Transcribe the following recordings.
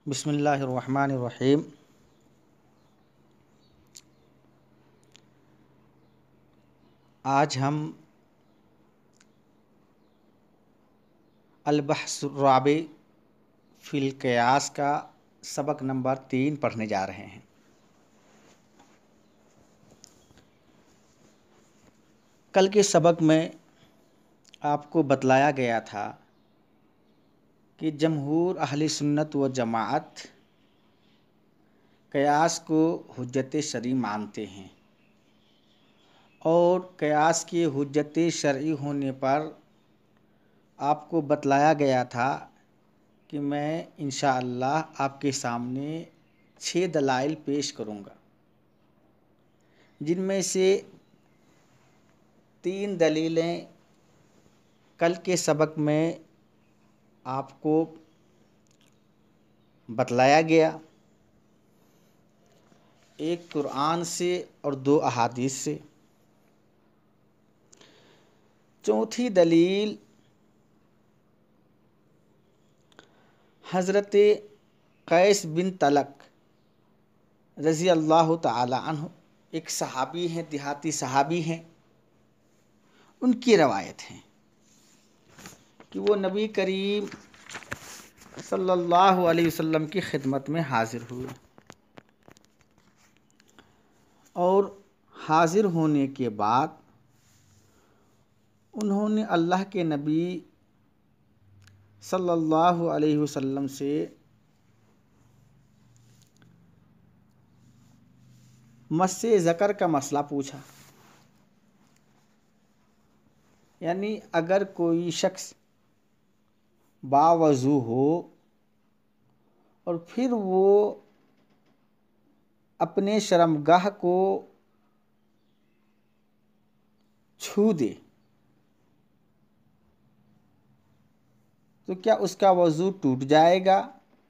बिस्मिल्लाहिर्रहमानिर्रहीम। आज हम अल-बह्सुर्राबी फ़िल क़ियास का सबक नंबर 3 पढ़ने जा रहे हैं। कल के सबक में आपको बतलाया गया था कि जमहूर अहले सुन्नत व जमाअत क़ियास को हुज्जत शरई मानते हैं और क़ियास के हुज्जत शरई होने पर आपको बतलाया गया था कि मैं इंशाअल्लाह आपके सामने 6 दलाइल पेश करूँगा, जिनमें से 3 दलीलें कल के सबक में आपको बतलाया गया, एक कुरान से और 2 अहादीस से। चौथी दलील हज़रत कैस बिन तलक रज़ी अल्लाह ताला अन्हु, एक सहाबी हैं, देहाती सहाबी हैं, उनकी रवायत है कि वो नबी करीम सल्लल्लाहु अलैहि वसल्लम की खिदमत में हाज़िर हुए और हाज़िर होने के बाद उन्होंने अल्लाह के नबी सल्लल्लाहु अलैहि वसल्लम से मस्से ज़कर का मसला पूछा। यानी अगर कोई शख्स बावज़ू हो और फिर वो अपने शर्मगाह को छू दे तो क्या उसका वज़ू टूट जाएगा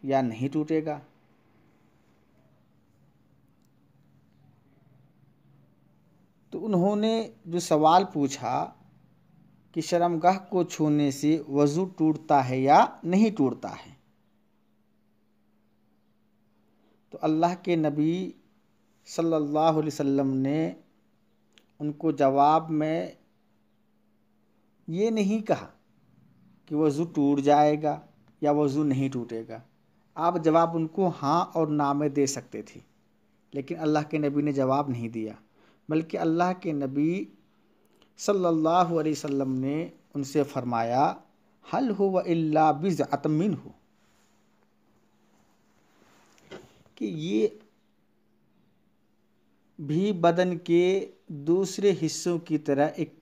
या नहीं टूटेगा? तो उन्होंने जो सवाल पूछा कि शर्मगाह को छूने से वज़ू टूटता है या नहीं टूटता है, तो अल्लाह के नबी सल्लल्लाहु अलैहि वसल्लम ने उनको जवाब में ये नहीं कहा कि वज़ू टूट जाएगा या वज़ू नहीं टूटेगा। आप जवाब उनको हाँ और ना में दे सकते थे, लेकिन अल्लाह के नबी ने जवाब नहीं दिया, बल्कि अल्लाह के नबी सल्लल्लाहु अलैहि वसल्लम ने उनसे फरमाया हल हुवा इल्ला बिज़अतम मिन्हु, कि ये भी बदन के दूसरे हिस्सों की तरह एक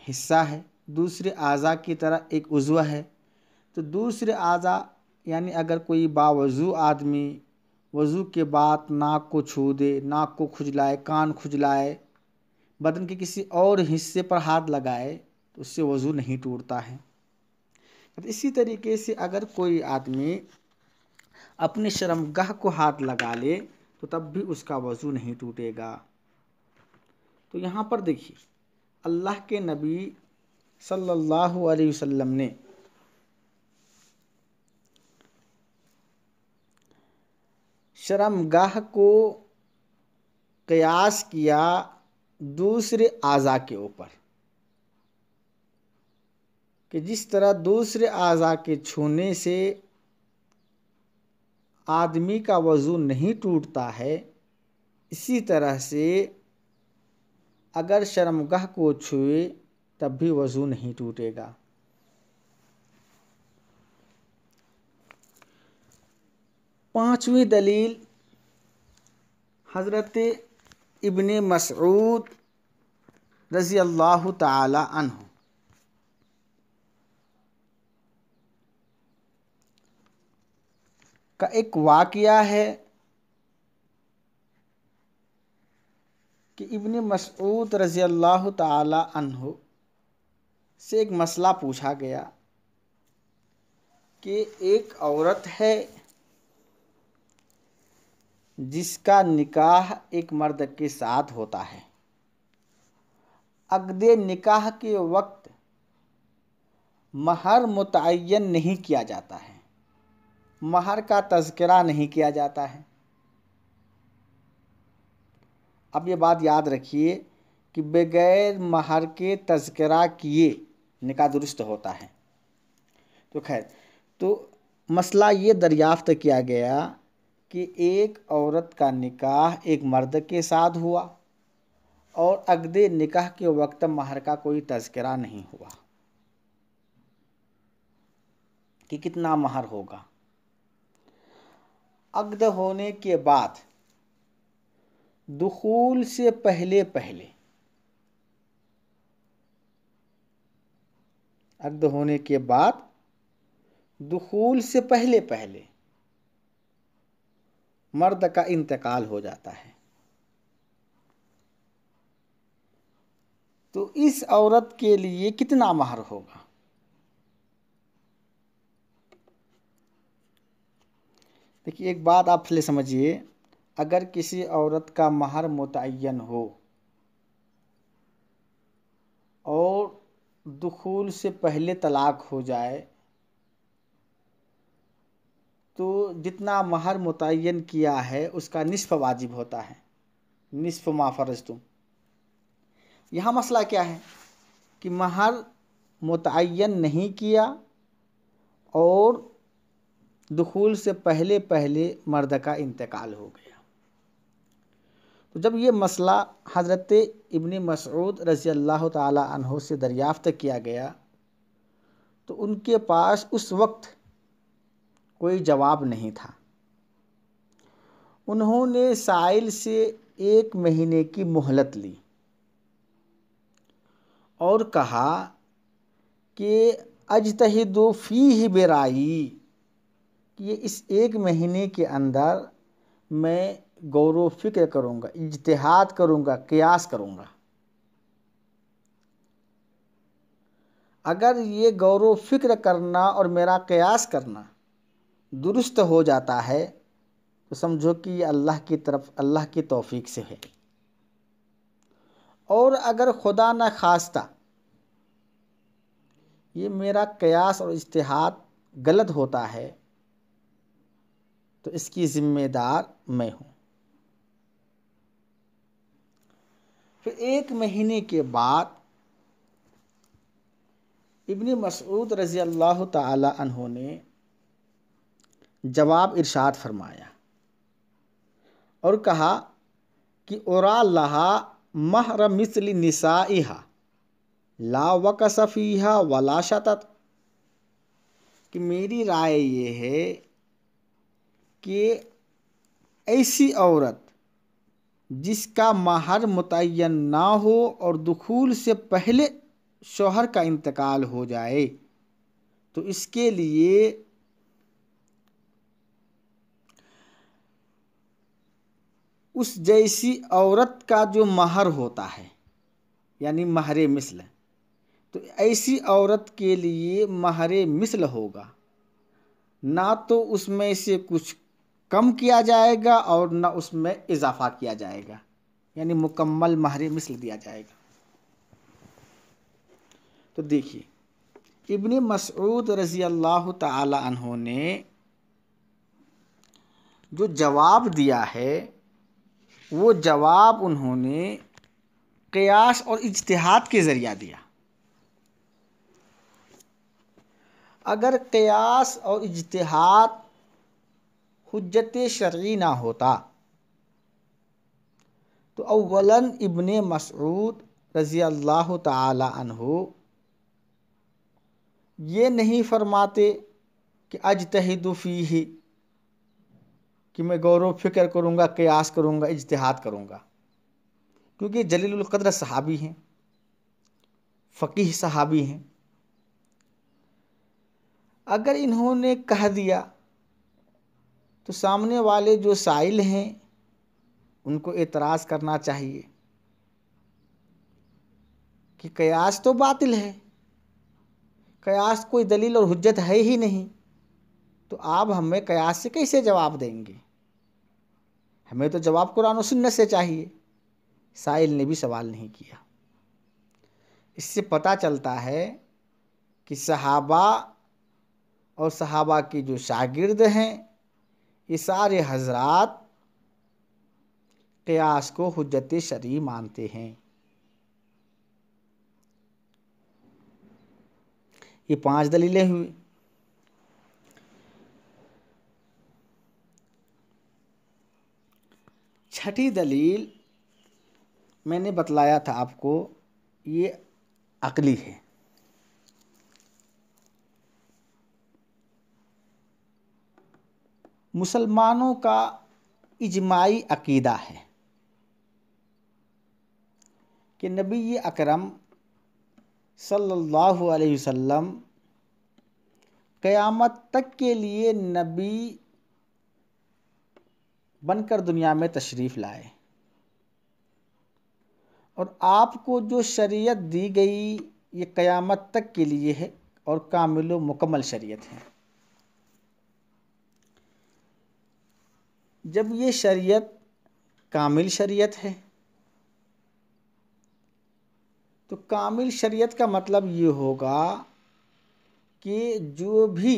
हिस्सा है, दूसरे आज़ा की तरह एक उज़्व है। तो दूसरे आज़ा यानी अगर कोई बावज़ू आदमी वज़ू के बाद नाक को छू दे, नाक को खुजलाए, कान खुजलाए, बदन के किसी और हिस्से पर हाथ लगाए, तो उससे वज़ू नहीं टूटता है। तो इसी तरीके से अगर कोई आदमी अपने शर्मगाह को हाथ लगा ले तो तब भी उसका वज़ू नहीं टूटेगा। तो यहाँ पर देखिए, अल्लाह के नबी सल्लल्लाहु अलैहि वसल्लम ने शर्मगाह को क़ियास किया दूसरे आज़ा के ऊपर, कि जिस तरह दूसरे आज़ा के छूने से आदमी का वज़ू नहीं टूटता है, इसी तरह से अगर शर्मगाह को छुए तब भी वज़ू नहीं टूटेगा। पांचवी दलील हज़रत इब्ने मसऊद रज़ी अल्लाह ताला अन्हु का एक वाक़या है कि इब्ने मसऊद रज़ी अल्लाह ताला अन्हु से एक मसला पूछा गया कि एक औरत है जिसका निकाह एक मर्द के साथ होता है, अक़दे निकाह के वक्त महर मुतअय्यन नहीं किया जाता है, महर का तज़किरा नहीं किया जाता है। अब ये बात याद रखिए कि बगैर महर के तज़किरा किए निकाह दुरुस्त होता है। तो खैर, तो मसला ये दरियाफ्त किया गया कि एक औरत का निकाह एक मर्द के साथ हुआ और अक़्द निकाह के वक्त महर का कोई तज़किरा नहीं हुआ कि कितना महर होगा। अक़्द होने के बाद दुखूल से पहले पहले, अक़्द होने के बाद दुखूल से पहले पहले मर्द का इंतकाल हो जाता है, तो इस औरत के लिए कितना महर होगा? देखिए, एक बात आप पहले समझिए, अगर किसी औरत का महर मुतय्यन हो और दुखूल से पहले तलाक हो जाए तो जितना महर मुतय्यन किया है उसका निस्फ वाजिब होता है, निस्फ मा फ़रज़तुम। यहाँ मसला क्या है कि महर मुतय्यन नहीं किया और दुखूल से पहले पहले मर्द का इंतकाल हो गया। तो जब ये मसला हज़रत इब्न मसऊद रज़ी अल्लाह ताला अन्हु से दरियाफ़्त किया गया तो उनके पास उस वक्त कोई जवाब नहीं था। उन्होंने साइल से 1 महीने की मोहलत ली और कहा कि अजतहिदु फ़ीहि बिराई, कि ये इस 1 महीने के अंदर मैं गौर व फ़िक्र करूँगा, इज्तिहाद करूँगा, क़ियास करूँगा। अगर ये गौर व फ़िक्र करना और मेरा क़ियास करना दुरुस्त हो जाता है तो समझो कि ये अल्लाह की तरफ, अल्लाह की तौफ़ीक से है। और अगर खुदा न खास्ता ये मेरा क़ियास और इज्तिहाद गलत होता है तो इसकी ज़िम्मेदार मैं हूँ। फिर 1 महीने के बाद इब्न मसऊद रज़ी अल्लाह ताला अन्हु ने जवाब इरशाद फरमाया और कहा कि उरा लहा महर मिस्ल निसाइहा ला वकस फ़ीहा वला शतत, कि मेरी राय ये है कि ऐसी औरत जिसका महर मुतय्यन ना हो और दुखूल से पहले शौहर का इंतकाल हो जाए तो इसके लिए उस जैसी औरत का जो महर होता है यानी महरे मिस्ल, तो ऐसी औरत के लिए महरे मिस्ल होगा, ना तो उसमें से कुछ कम किया जाएगा और ना उसमें इजाफा किया जाएगा, यानी मुकम्मल महरे मिस्ल दिया जाएगा। तो देखिए, इब्न मसऊद रज़ी अल्लाह ताला अन्हु ने जो जवाब दिया है वो जवाब उन्होंने क़ियास और इज्तिहाद के ज़रिया दिया। अगर क़ियास और इज्तिहाद हुज्जत शरई ना होता तो अव्वलन इब्न मसऊद रज़ी अल्लाह ताला अन्हु ये नहीं फरमाते कि अजतहिदु फ़ीही, कि मैं गौर व फ़िक्र करूँगा, क़ियास करूँगा, इज्तिहाद करूँगा, क्योंकि जलीलुल क़द्र सहाबी हैं, फ़क़ीह सहाबी हैं। अगर इन्होंने कह दिया तो सामने वाले जो साइल हैं उनको एतराज़ करना चाहिए कि क़ियास तो बातिल है, क़ियास कोई दलील और हुज्जत है ही नहीं, तो आप हमें क़ियास से कैसे जवाब देंगे? हमें तो जवाब कुरान और सुन्नत से चाहिए। साइल ने भी सवाल नहीं किया। इससे पता चलता है कि सहाबा और सहाबा के जो शागिर्द हैं, ये सारे हजरात क़ियास को हुज्जत शरई मानते हैं। ये 5 दलीलें हुई। छठी दलील मैंने बतलाया था आपको, ये अक्ली है। मुसलमानों का इजमाई अकीदा है कि नबी अकरम सल्लल्लाहु अलैहि वसल्लम क़यामत तक के लिए नबी बनकर दुनिया में तशरीफ़ लाए, और आपको जो शरीयत दी गई ये क़यामत तक के लिए है और कामिल व मुकम्मल शरीयत है। जब ये शरीयत कामिल शरीयत है तो कामिल शरीयत का मतलब ये होगा कि जो भी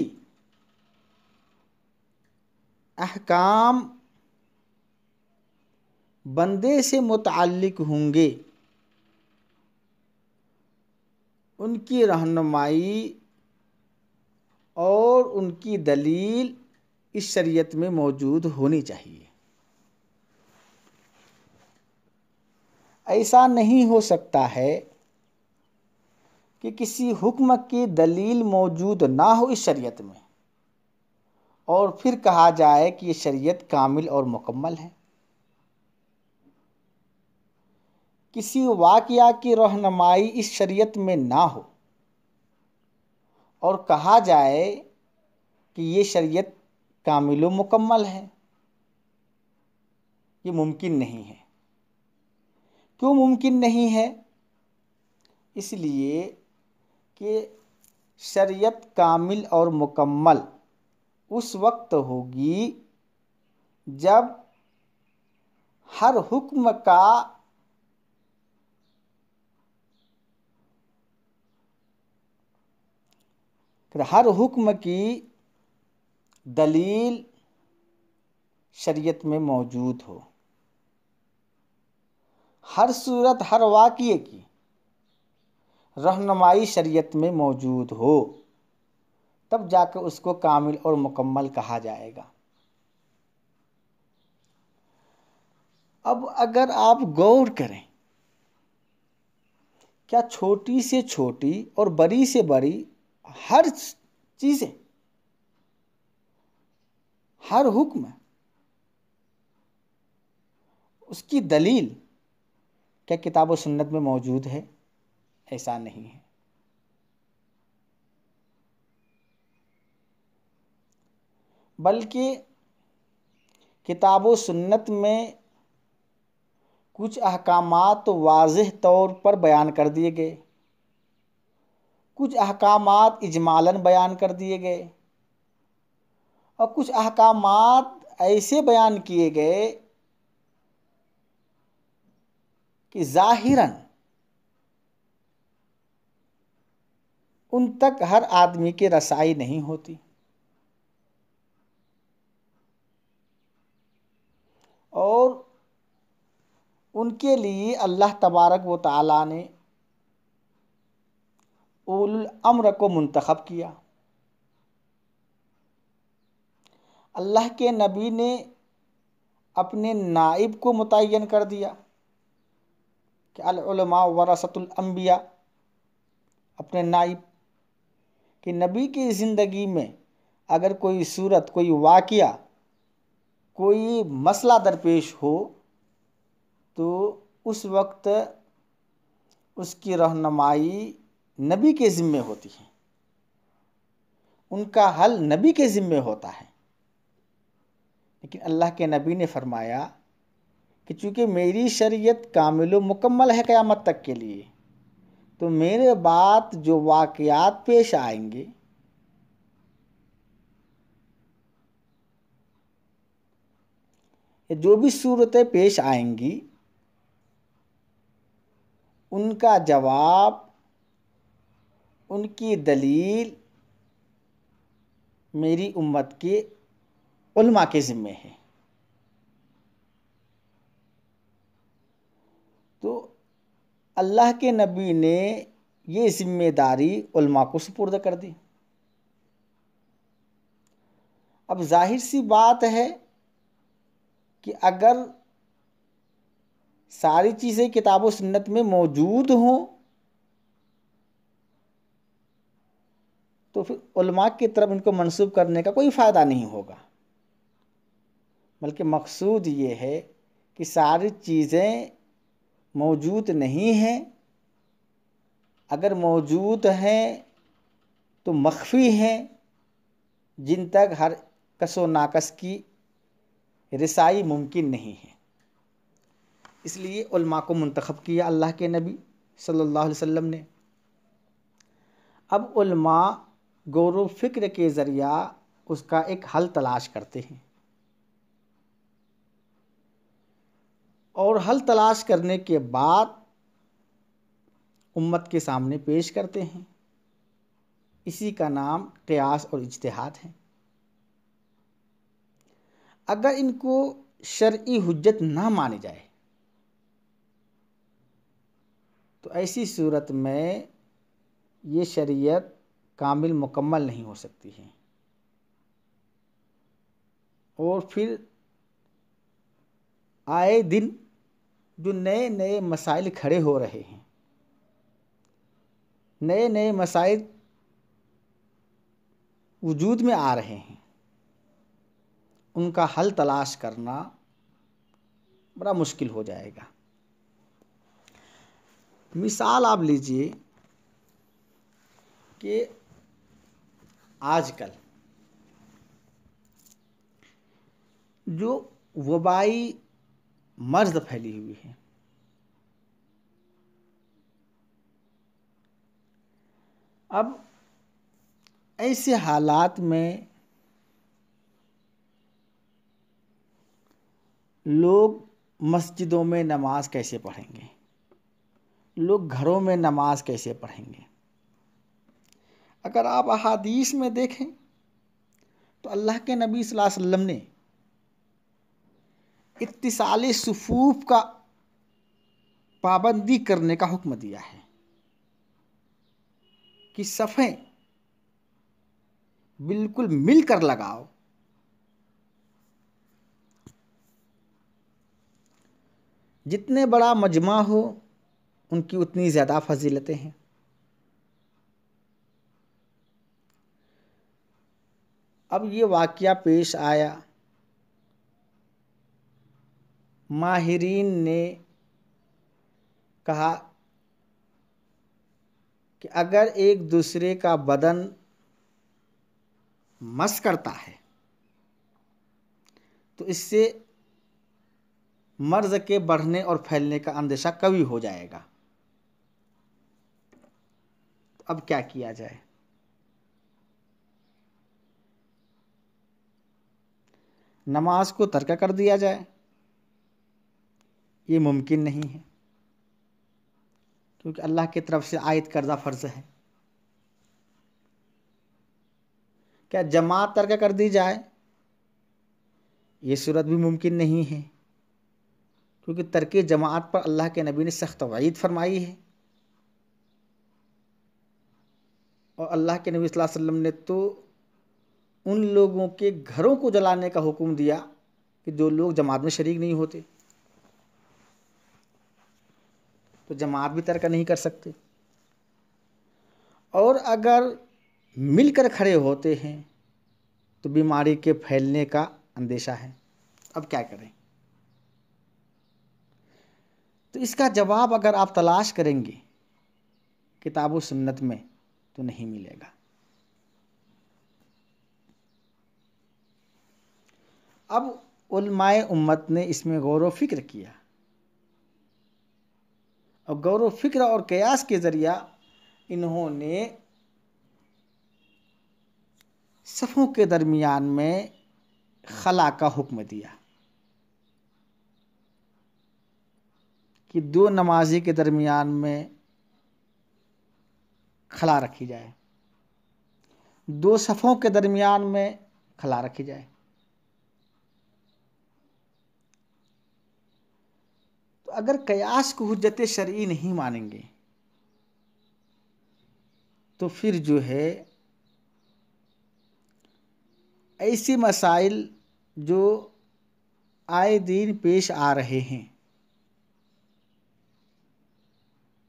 अहकाम बंदे से मुताल्लिक होंगे उनकी रहनुमाई और उनकी दलील इस शरीयत में मौजूद होनी चाहिए। ऐसा नहीं हो सकता है कि किसी हुक्म की दलील मौजूद ना हो इस शरीयत में और फिर कहा जाए कि ये शरीयत कामिल और मुकम्मल है। किसी वाक़या की रहनुमाई इस शरीयत में ना हो और कहा जाए कि ये शरीयत कामिल व मुकम्मल है, ये मुमकिन नहीं है। क्यों मुमकिन नहीं है? इसलिए कि शरीयत कामिल और मुकम्मल उस वक्त होगी जब हर हुक्म का हर हुक्म की दलील शरीयत में मौजूद हो, हर सूरत हर वाक़ये की रहनुमाई शरीयत में मौजूद हो, तब जाकर उसको कामिल और मुकम्मल कहा जाएगा। अब अगर आप गौर करें, क्या छोटी से छोटी और बड़ी से बड़ी हर चीज़ें, हर हुक्म, उसकी दलील क्या किताब व सुन्नत में मौजूद है? ऐसा नहीं है। बल्कि किताब व सुन्नत में कुछ अहकामात तो वाज़ेह तौर पर बयान कर दिए गए, कुछ अहकामात इजमालन बयान कर दिए गए और कुछ अहकामात ऐसे बयान किए गए कि ज़ाहिरन उन तक हर आदमी की रसाई नहीं होती, और उनके लिए अल्लाह तबारक व तआला ने उलुल अम्र को मुंतखब किया। अल्लाह के नबी ने अपने नाइब को मुतय्यन कर दिया कि अल उलमा वरसतुल अंबिया, अपने नाइब कि नबी की ज़िंदगी में अगर कोई सूरत, कोई वाक़या, कोई मसला दरपेश हो तो उस वक्त उसकी रहनुमाई नबी के ज़िम्मे होती है, उनका हल नबी के ज़िम्मे होता है। लेकिन अल्लाह के नबी ने फरमाया कि चूँकि मेरी शरीयत कामिल व मुकम्मल है क़यामत तक के लिए, तो मेरे बाद जो वाक़यात पेश आएंगे जो भी सूरतें पेश आएंगी उनका जवाब, उनकी दलील मेरी उम्मत के उलमा के ज़िम्मे है। तो अल्लाह के नबी ने ये ज़िम्मेदारी उलमा को सुपुर्द कर दी। अब जाहिर सी बात है कि अगर सारी चीज़ें किताब व सुन्नत में मौजूद हों तो फिर उलमा की तरफ इनको मंसूब करने का कोई फ़ायदा नहीं होगा, बल्कि मकसूद ये है कि सारी चीज़ें मौजूद नहीं हैं, अगर मौजूद हैं तो मख्फी हैं, जिन तक हर कसो नाकस की रिसाई मुमकिन नहीं है। इसलिए उलमा को मुंतखब किया अल्लाह के नबी सल्लल्लाहु अलैहि वसल्लम ने। अब उलमा गौर व फिक्र के ज़रिया उसका एक हल तलाश करते हैं और हल तलाश करने के बाद उम्मत के सामने पेश करते हैं। इसी का नाम क़ियास और इज्तिहाद है। अगर इनको शरई हुज्जत ना मानी जाए तो ऐसी सूरत में ये शरीयत कामिल मुकम्मल नहीं हो सकती है और फिर आए दिन जो नए नए मसाइल खड़े हो रहे हैं, नए नए मसाइल वजूद में आ रहे हैं, उनका हल तलाश करना बड़ा मुश्किल हो जाएगा। मिसाल आप लीजिए कि आजकल जो वबाई मर्ज फैली हुई है, अब ऐसे हालात में लोग मस्जिदों में नमाज कैसे पढ़ेंगे, लोग घरों में नमाज कैसे पढ़ेंगे। अगर आप अहादीस में देखें तो अल्लाह के नबी सल्लल्लाहु अलैहि वसल्लम ने इत्तिसाल सुफूफ का पाबंदी करने का हुक्म दिया है कि सफ़ें बिल्कुल मिलकर लगाओ। जितने बड़ा मजमा हो उनकी उतनी ज़्यादा फजीलतें हैं। अब ये वाक़या पेश आया, माहिरीन ने कहा कि अगर एक दूसरे का बदन मस करता है तो इससे मर्ज़ के बढ़ने और फैलने का अंदेशा कभी हो जाएगा। तो अब क्या किया जाए? नमाज को तर्क कर दिया जाए? ये मुमकिन नहीं है, क्योंकि अल्लाह की तरफ से आयत करदा फ़र्ज़ है। क्या जमात तर्क कर दी जाए? ये सूरत भी मुमकिन नहीं है, क्योंकि तर्क जमात पर अल्लाह के नबी ने सख्त वईद फरमाई है और अल्लाह के नबी सल्लल्लाहु अलैहि वसल्लम ने तो उन लोगों के घरों को जलाने का हुक्म दिया कि जो लोग जमात में शरीक नहीं होते। तो जमात भी तर्क नहीं कर सकते, और अगर मिलकर खड़े होते हैं तो बीमारी के फैलने का अंदेशा है। अब क्या करें? तो इसका जवाब अगर आप तलाश करेंगे किताब व सुन्नत में तो नहीं मिलेगा। अब उलमाए उम्मत ने इसमें गौर व फिक्र किया और गौर व फिक्र और क़ियास के ज़रिया इन्होंने सफ़ों के दरमियान में खला का हुक्म दिया कि दो नमाजी के दरमियान में खला रखी जाए। दो सफ़ों के दरमियान में खला रखी जाए। तो अगर कयास को हुज्जत शरई नहीं मानेंगे तो फिर जो है ऐसे मसाइल जो आए दिन पेश आ रहे हैं,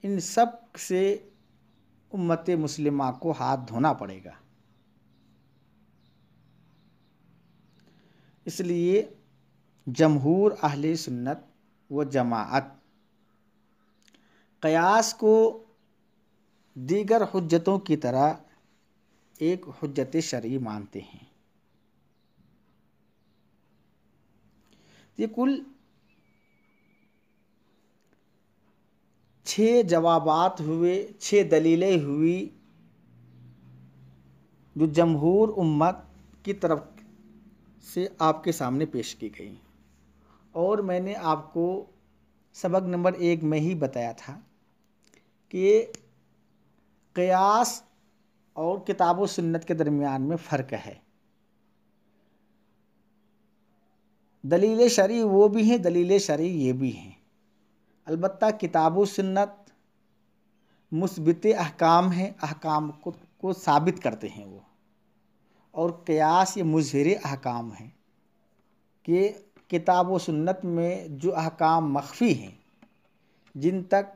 इन सब से उम्मत मुस्लिमा को हाथ धोना पड़ेगा। इसलिए जमहूर अहले सुन्नत व जमाअत क़यास को दीगर हुज्जतों की तरह एक हुज्जत शरई मानते हैं। ये कुल 6 जवाबात हुए, 6 दलीलें हुई जो जमहूर उम्मत की तरफ से आपके सामने पेश की गई। और मैंने आपको सबक नंबर 1 में ही बताया था कि क़यास और किताब व सुन्नत के दरमियान में फ़र्क है। दलील शरई वो भी हैं, दलील शरई ये भी हैं। अलबत्ता किताब व सुन्नत मुस्बित अहकाम हैं, अहकाम को साबित करते हैं वो, और क़यास ये मुज़हिर अहकाम हैं कि किताब व सुन्नत में जो अहकाम मख्फ़ी हैं, जिन तक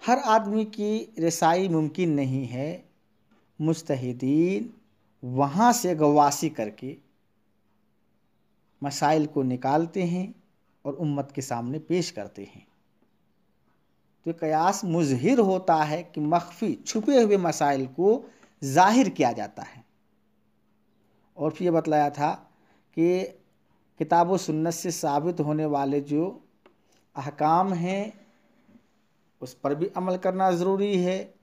हर आदमी की रसाई मुमकिन नहीं है, मुज्तहिदीन वहाँ से गवासी करके मसाइल को निकालते हैं और उम्मत के सामने पेश करते हैं। तो क़यास मुज़हिर होता है कि मख्फ़ी छुपे हुए मसाइल को ज़ाहिर किया जाता है। और फिर ये बतलाया था कि किताब व सुन्नत से साबित होने वाले जो अहकाम हैं उस पर भी अमल करना ज़रूरी है,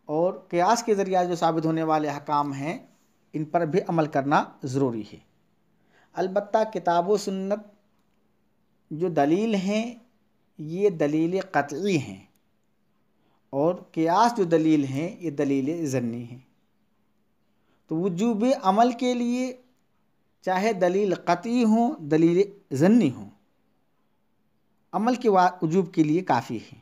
और क़यास के ज़रिए जो साबित होने वाले अहकाम हैं इन पर भी अमल करना ज़रूरी है। अलबत्ता किताब व सुन्नत जो दलील हैं ये दलील क़त्ई हैं, और क़यास जो दलील हैं ये दलील ज़न्नी हैं। तो वुजूब अमल के लिए चाहे दलील क़त्ई हो, दलील ज़न्नी हो, अमल के वजूब के लिए काफ़ी है।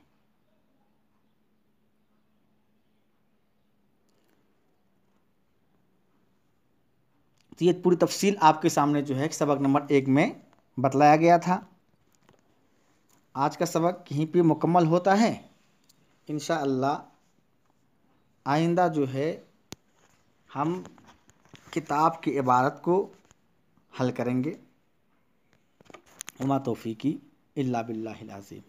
तो ये पूरी तफसील आपके सामने जो है सबक नंबर 1 में बतलाया गया था। आज का सबक यहीं पे मुकम्मल होता है। इंशाअल्लाह आइंदा जो है हम किताब की इबारत को हल करेंगे। वमा तौफ़ीक़ी इल्ला बिल्लाहिल अज़ीम।